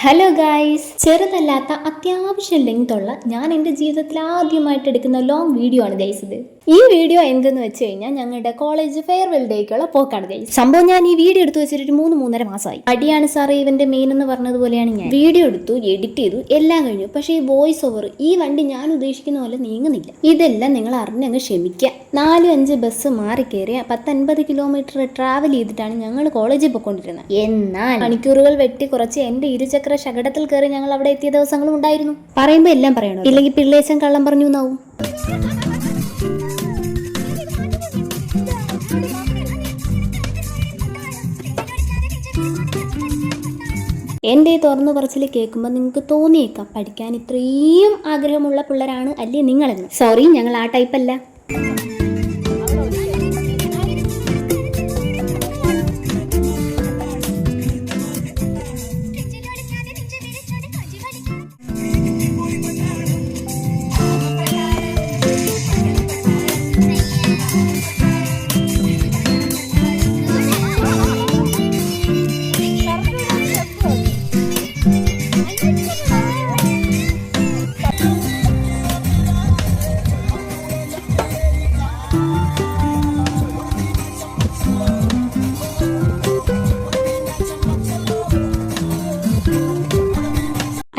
Hello guys, ചെറുതല്ലാത്ത അത്യാവശ്യം length ഉള്ള ഞാൻ എൻ്റെ ജീവിതത്തിൽ ആദ്യമായിട്ട് എടുക്കുന്ന ലോങ് വീഡിയോ ആണ് ഗൈസ് ഇത്. ഈ വീഡിയോ എന്തെന്ന് വെച്ച് കഴിഞ്ഞാൽ ഞങ്ങളുടെ കോളേജ് ഫെയർവെൽ ഡേക്കുള്ള പോക്കാണ് ഗൈസ്. സംഭവം ഞാൻ ഈ വീഡിയോ എടുത്ത് വെച്ചിട്ട് 3-3.5 മാസമായി. അടിയാണ് സാറേ ഇവന്റെ മെയിൻ എന്ന് പറഞ്ഞതുപോലെയാണ് ഞാൻ വീഡിയോ എടുത്തു, എഡിറ്റ് ചെയ്തു, എല്ലാം കഴിഞ്ഞു. പക്ഷേ ഈ വോയിസ് ഓവർ ഈ വണ്ടി ഞാൻ ഉദ്ദേശിക്കുന്ന പോലെ നീങ്ങുന്നില്ല. ഇതെല്ലാം നിങ്ങൾ അറിഞ്ഞങ്ങ് ക്ഷമിക്കുക. 4-5 ബസ് മാറി കയറിയ 10-50 കിലോമീറ്റർ ട്രാവൽ ചെയ്തിട്ടാണ് ഞങ്ങൾ കോളേജിൽ പോയിക്കൊണ്ടിരുന്നത്. എന്നാൽ മണിക്കൂറുകൾ വെട്ടി കുറച്ച് എന്റെ ഇരുചക്ര ശകടത്തിൽ കയറി ഞങ്ങൾ അവിടെ എത്തിയ ദിവസങ്ങളും ഉണ്ടായിരുന്നു. പറയുമ്പോ എല്ലാം പറയണോ, ഇല്ലെങ്കിൽ പിള്ളേച്ചൻ കള്ളം പറഞ്ഞു എന്നാവും. എൻ്റെ ഈ തുറന്നു പറച്ചിൽ കേൾക്കുമ്പോൾ നിങ്ങൾക്ക് തോന്നിയേക്കാം പഠിക്കാൻ ഇത്രയും ആഗ്രഹമുള്ള പിള്ളേരാണ് അല്ലേ നിങ്ങളെന്ന്. സോറി, ഞങ്ങൾ ആ ടൈപ്പല്ല.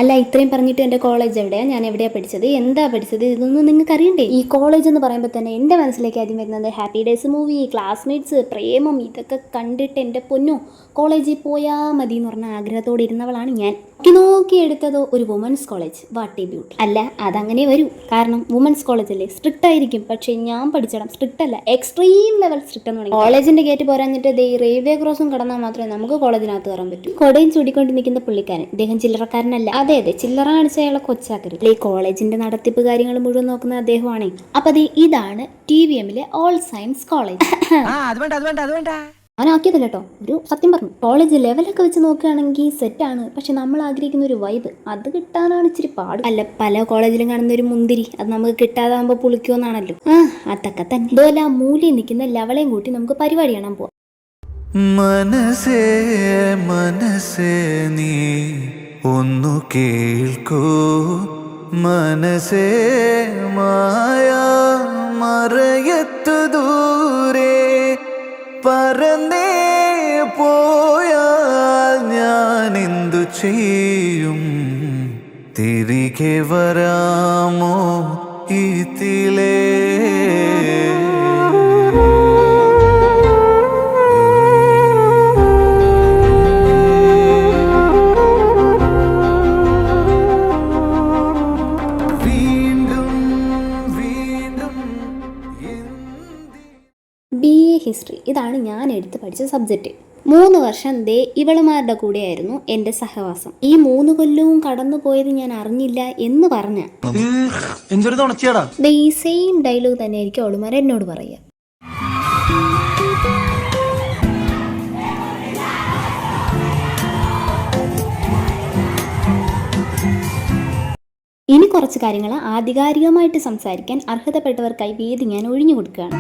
അല്ല, ഇത്രയും പറഞ്ഞിട്ട് എൻ്റെ കോളേജ് എവിടെയാണ്, ഞാൻ എവിടെയാണ് പഠിച്ചത്, എന്താ പഠിച്ചത്, ഇതൊന്നും നിങ്ങൾക്ക് അറിയണ്ടേ? ഈ കോളേജ് എന്ന് പറയുമ്പോൾ തന്നെ എൻ്റെ മനസ്സിലേക്ക് ആദ്യം വരുന്നത് ഹാപ്പി ഡേയ്സ് മൂവി, ക്ലാസ്മേറ്റ്സ്, പ്രേമം, ഇതൊക്കെ കണ്ടിട്ട് എൻ്റെ പൊന്നോ കോളേജിൽ പോയാൽ മതി എന്ന് പറഞ്ഞ ആഗ്രഹത്തോടെ ഇരുന്നവളാണ് ഞാൻ. നോക്കി എടുത്തതോ ഒരു women's college. What a beauty. അല്ല, അതങ്ങനെ വരൂ, കാരണം വുമൻസ് കോളേജല്ലേ, സ്ട്രിക്റ്റ് ആയിരിക്കും. പക്ഷേ ഞാൻ പഠിച്ചിടം സ്ട്രിക്റ്റ് അല്ല, എക്സ്ട്രീം ലെവൽ സ്ട്രിക്റ്റ് എന്ന് പറയും. കോളേജിന്റെ ഗേറ്റ് പോരാഞ്ഞിട്ട് ഈ റെയിൽവേ ക്രോസും കടന്നാൽ മാത്രമേ നമുക്ക് കോളേജിനകത്ത് കയറാൻ പറ്റൂ. കൊടയും ചൂടിക്കൊണ്ട് നിൽക്കുന്ന പുള്ളിക്കാരൻ, ഇദ്ദേഹം ചില്ലറക്കാരനല്ല. അതെ, ചില്ലറ കാണിച്ച അയാളെ കൊച്ചാക്കരുത്. ഈ കോളേജിന്റെ നടത്തിപ്പ് കാര്യങ്ങൾ മുഴുവൻ നോക്കുന്ന അദ്ദേഹമാണ്. അപ്പൊ ഇതാണ് TVMലെ ഓൾ സയൻസ് കോളേജ്. അവനാക്കിയതല്ല കേട്ടോ, ഒരു സത്യം പറഞ്ഞു. കോളേജ് ലെവലൊക്കെ വെച്ച് നോക്കുകയാണെങ്കിൽ സെറ്റാണ്. പക്ഷെ നമ്മൾ ആഗ്രഹിക്കുന്ന ഒരു വൈബ് അത് കിട്ടാനാണ് ഇച്ചിരി പാട്. അല്ല, പല കോളേജിലും കാണുന്ന ഒരു മുന്തിരി അത് നമുക്ക് കിട്ടാതാകുമ്പോൾ പുളിക്കുമെന്നാണല്ലോ. അതൊക്കെ തന്നെ. ഇതുപോലെ ആ മൂലയിൽ നിൽക്കുന്ന ലെവളേയും കൂട്ടി നമുക്ക് പരിപാടി കാണാൻ പോവാം. മനസ്സേ മനസ്സേ നീ ഒന്നു കേൾക്കൂ, മനസ്സേ മായാ മറയത്തു ദൂരെ പറന്നേ പോയാൽ ഞാൻ എന്തു ചെയ്യും, തിരികെ വരാമോ ഇതിലേ? BA ഹിസ്റ്ററി, ഇതാണ് ഞാൻ എടുത്ത് പഠിച്ച സബ്ജക്റ്റ്. 3 വർഷം ഇവളുമാരുടെ കൂടെയായിരുന്നു എൻ്റെ സഹവാസം. ഈ 3 കൊല്ലവും കടന്നു പോയത് ഞാൻ അറിഞ്ഞില്ല എന്ന് പറഞ്ഞ ഈ സെയിം ഡയലോഗ് തന്നെയായിരിക്കും അവളുമാർ എന്നോട് പറയുക. ഇനി കുറച്ച് കാര്യങ്ങൾ ആധികാരികമായിട്ട് സംസാരിക്കാൻ അർഹതപ്പെട്ടവർക്കായി വേദി ഞാൻ ഒഴിഞ്ഞു കൊടുക്കുകയാണ്.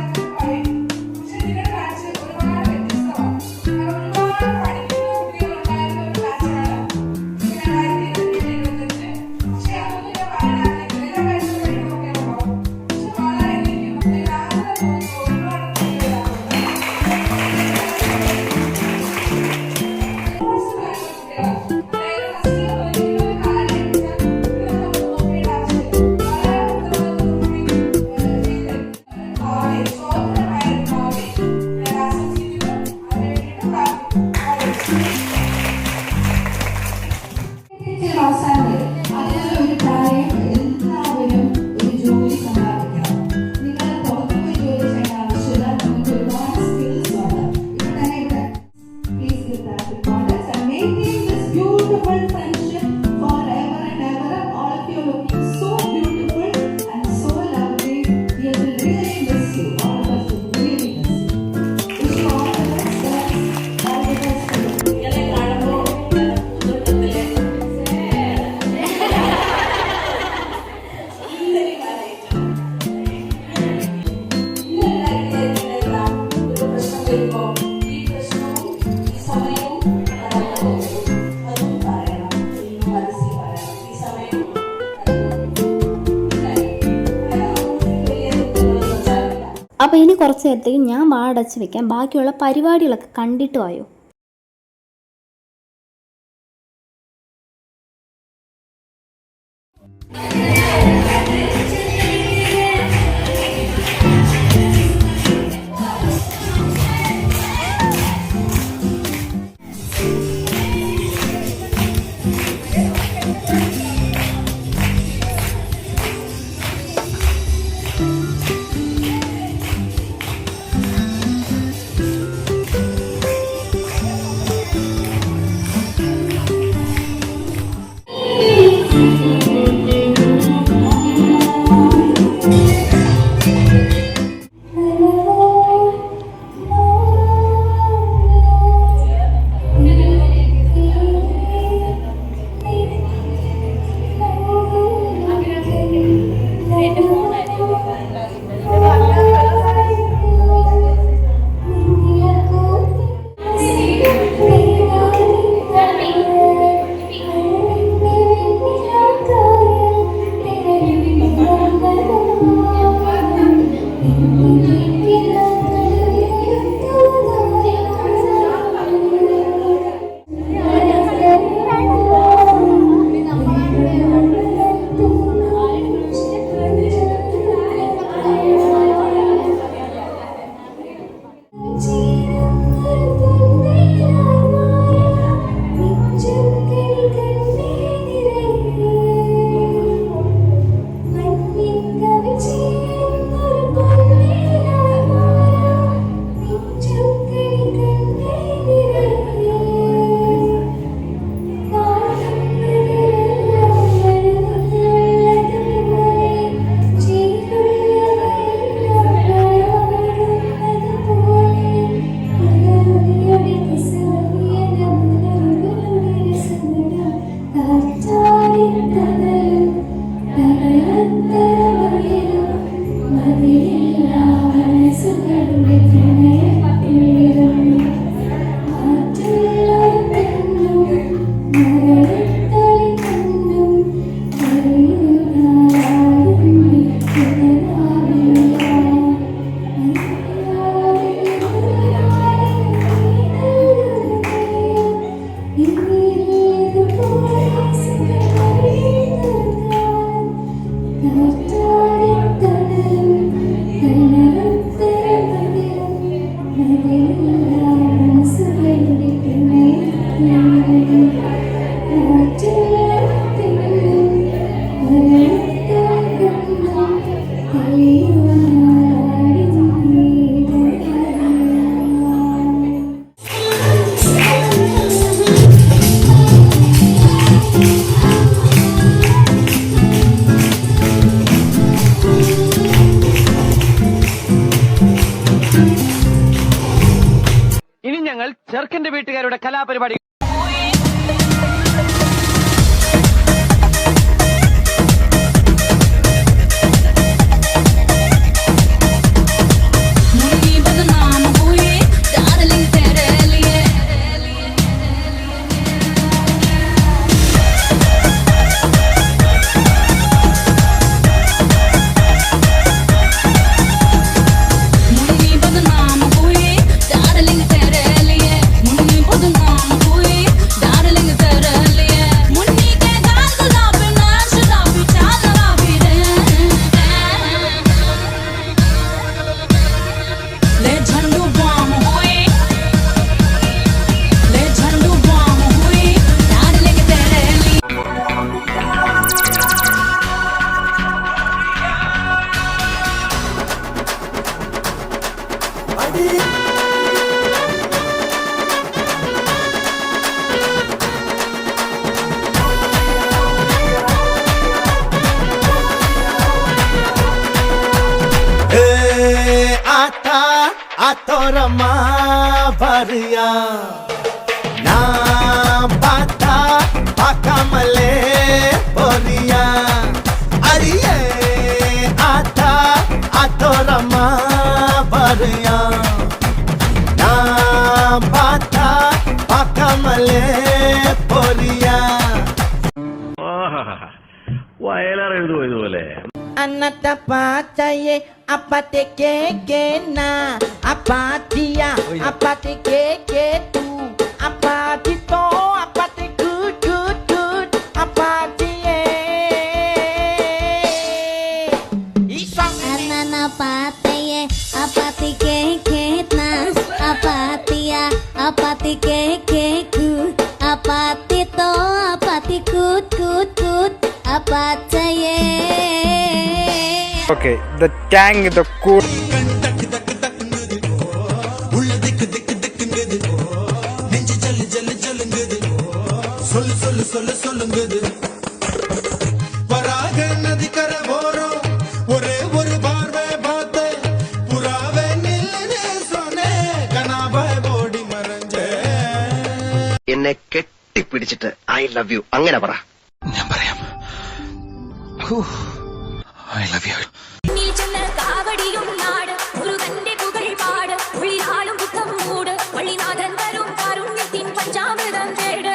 അപ്പോൾ ഇനി കുറച്ച് നേരത്തേക്ക് ഞാൻ വാടച്ച് വെക്കാം, ബാക്കിയുള്ള പരിപാടികളൊക്കെ കണ്ടിട്ട് വായോ. ഇനി ഞങ്ങൾ ചെറുക്കന്റെ വീട്ടുകാരുടെ കലാപരിപാടി Atorama varia na bata pakamale poria ariye ata atorama varia na bata pakamale poria Vayalar എഴുതുമോ ഇതുപോലെ? anak pacaye apa te keke na apa dia apa te keke tu apa tito apa te good apa dia isang Anana pateye apati keke nas apatia apati keke ku apati to apati kut apacaye. Okay, the tang, the cool. എന്നെ കെട്ടിപ്പിടിച്ചിട്ട് I love you അങ്ങനെ പറ. ഞാൻ പറയാം I love you. കാവടിയും നാട് മുരുകന്റെ പുകൾ പാട് ഉള്ളിലാളും ദുഃഖം മൂട് വള്ളിനാഥൻ വരും കാരുണ്യത്തിൻ പഞ്ചാമൃതം തേട്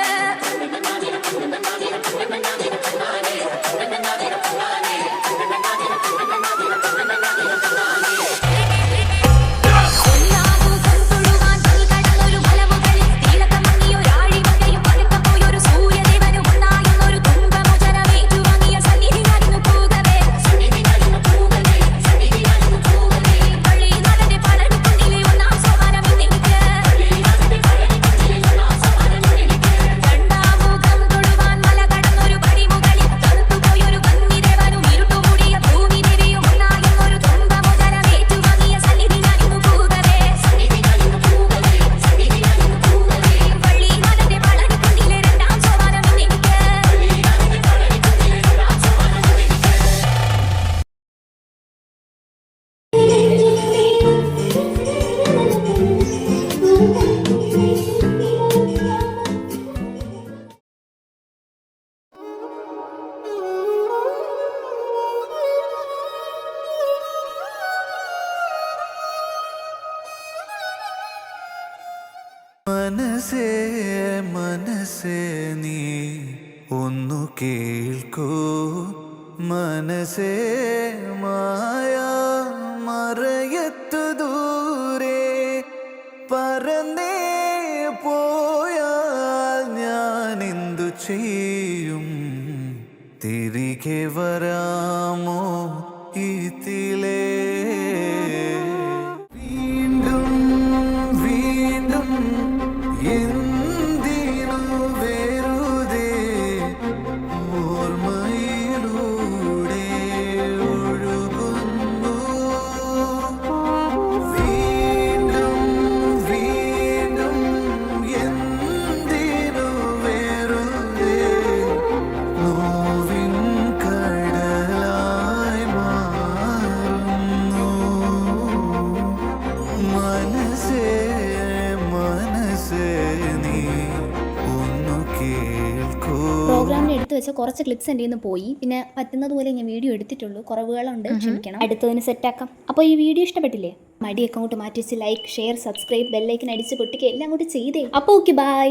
മനസ്സേ മനസ്സേ നീ ഒന്നു കേൾക്കൂ മനസ്സേ മായ മറയത്തു ദൂരെ പറന്നേ പോയാൽ ഞാൻ എന്തു ചെയ്യും തിരികെ വരാമോ ഇതിലേ വീണ്ടും വീണ്ടും എന്തിനു വെറുതെ ഓർമ്മയിലൂടെ ഒഴുകുന്നു വീണ്ടും വീണ്ടും എന്തിനു വെറുതെ നോവിൻ കടലായി മാറുന്നു മനസ്സേ മനസ്സേ നീ ഒന്നു കേൾക്കൂ. പ്രോഗ്രാമിൽ എടുത്തു വെച്ച കുറച്ച് ക്ലിപ്സ് എൻ്റെ നിന്ന് പോയി. പിന്നെ പറ്റുന്നതുപോലെ ഞാൻ വീഡിയോ എടുത്തിട്ടുള്ളൂ. കുറവുകളുണ്ട്, ക്ഷമിക്കണം. അടുത്തതിന് സെറ്റാക്കാം. അപ്പോൾ ഈ വീഡിയോ ഇഷ്ടപ്പെട്ടില്ലേ? മടിയൊക്കെ അങ്ങോട്ട് മാറ്റി വെച്ച് ലൈക്ക്, ഷെയർ, സബ്സ്ക്രൈബ്, ബെല്ലൈക്കൻ അടിച്ച് പൊട്ടിക്കുക എല്ലാം അങ്ങോട്ട് ചെയ്തേ. അപ്പോൾ ഓക്കെ, ബൈ.